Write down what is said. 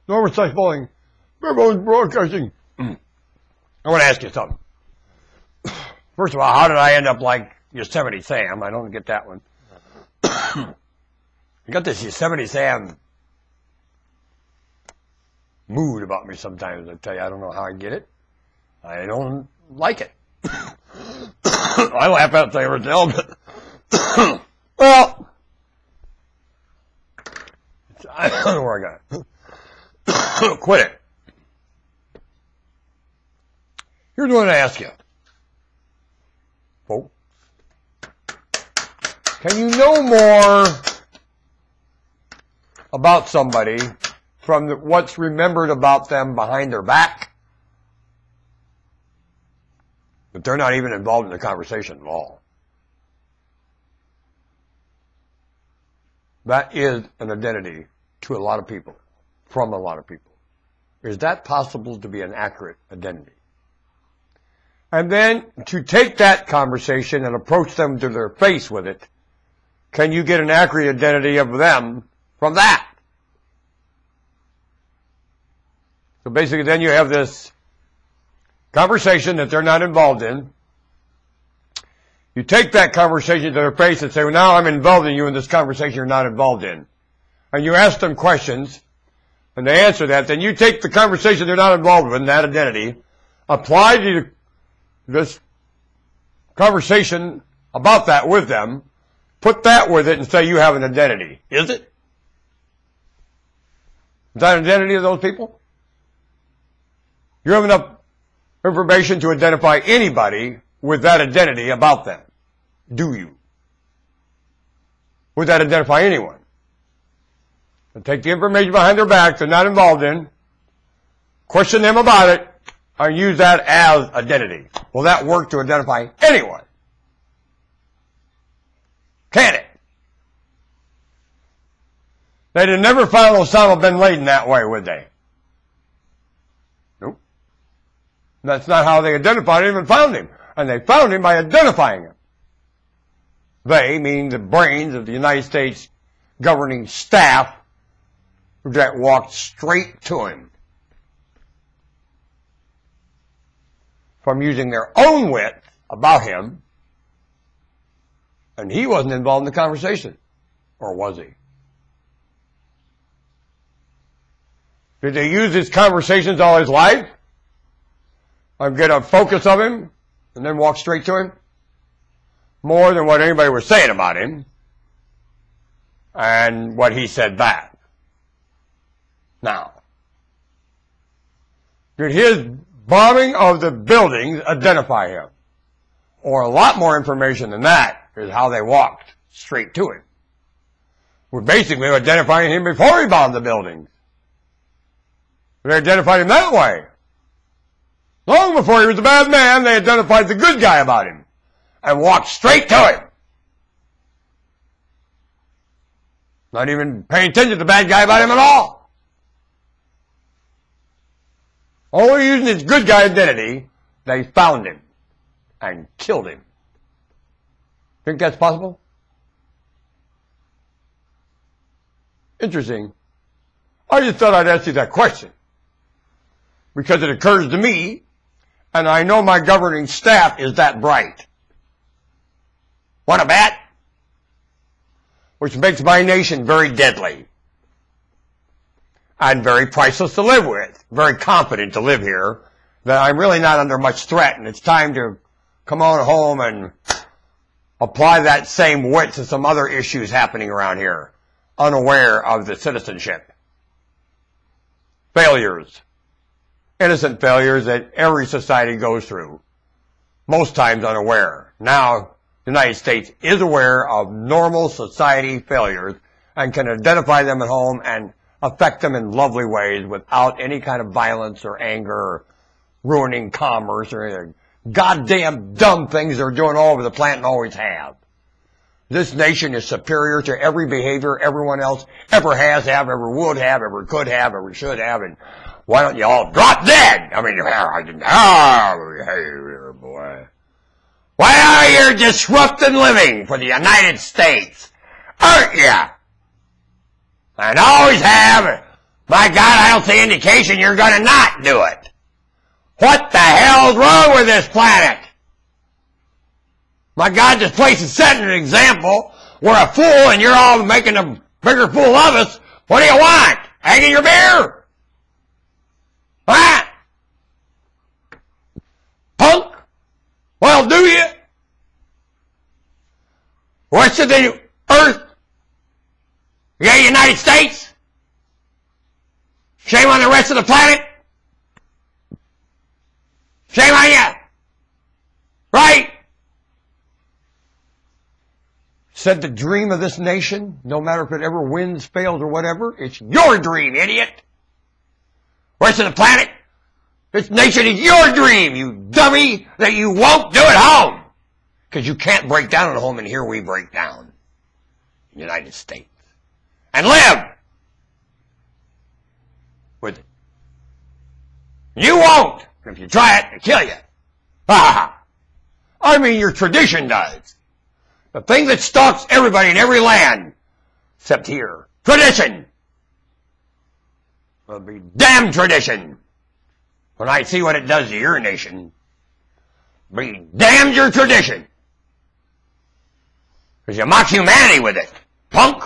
Norman Such Bowling. Everyone's broadcasting. I want to ask you something. First of all, how did I end up like Yosemite Sam? I don't get that one. I got this Yosemite Sam mood about me sometimes. I tell you, I don't know how I get it. I don't like it. I laugh at it every day, but well, I don't know where I got it. Quit it. Here's what I ask you, folks. Can you know more about somebody from what's remembered about them behind their back? But they're not even involved in the conversation at all. That is an identity to a lot of people, from a lot of people. Is that possible to be an accurate identity? And then to take that conversation and approach them to their face with it, can you get an accurate identity of them from that? So basically then you have this conversation that they're not involved in. You take that conversation to their face and say, well, now I'm involved in you in this conversation you're not involved in. And you ask them questions, and they answer that. Then you take the conversation they're not involved in, that identity, apply to this conversation about that with them, put that with it, and say you have an identity. Is it? Is that an identity of those people? You have enough information to identify anybody with that identity about them. Do you? Would that identify anyone? And take the information behind their back they're not involved in, question them about it, and use that as identity. Will that work to identify anyone? Can it? They'd have never found Osama bin Laden that way, would they? Nope. That's not how they identified him and found him. And they found him by identifying him. They, meaning the brains of the United States governing staff, that walked straight to him from using their own wit about him, and he wasn't involved in the conversation. Or was he? Did they use his conversations all his life and get a focus of him and then walk straight to him? More than what anybody was saying about him and what he said back. Now, did his bombing of the buildings identify him? Or a lot more information than that is how they walked straight to him. We're basically identifying him before he bombed the buildings. They identified him that way. Long before he was a bad man, they identified the good guy about him and walked straight to him. Not even paying attention to the bad guy about him at all. Only using his good guy identity, they found him and killed him. Think that's possible? Interesting. I just thought I'd ask you that question because it occurs to me, and I know my governing staff is that bright. Want to bet? Which makes my nation very deadly and very priceless to live with. Very confident to live here, that I'm really not under much threat, and it's time to come on home and apply that same wit to some other issues happening around here, unaware of the citizenship. Failures. Innocent failures that every society goes through. Most times unaware. Now, the United States is aware of normal society failures and can identify them at home and affect them in lovely ways without any kind of violence or anger or ruining commerce or anything. Goddamn dumb things they're doing all over the planet and always have. This nation is superior to every behavior everyone else ever has to have, ever would have, ever could have, ever should have, and why don't you all drop dead? I mean, boy. Why are you disrupting living for the United States? Aren't ya? And always have, My God, I don't see indication you're going to not do it. What the hell's wrong with this planet? My God, this place is setting an example. We're a fool and you're all making a bigger fool of us. What do you want? Hanging your beer? Huh? Punk? Well, do you? What's the earth? Yeah, United States? Shame on the rest of the planet? Shame on you. Right? Said the dream of this nation, no matter if it ever wins, fails, or whatever, it's your dream, idiot. Rest of the planet, this nation is your dream, you dummy, that you won't do at home. Because you can't break down at home, and here we break down. In the United States. And live with it. You won't. If you try it, it'll kill you. I mean, your tradition does. The thing that stalks everybody in every land, except here. Tradition. Will be damn tradition. When I see what it does to your nation, be damned your tradition. Because you mock humanity with it, punk.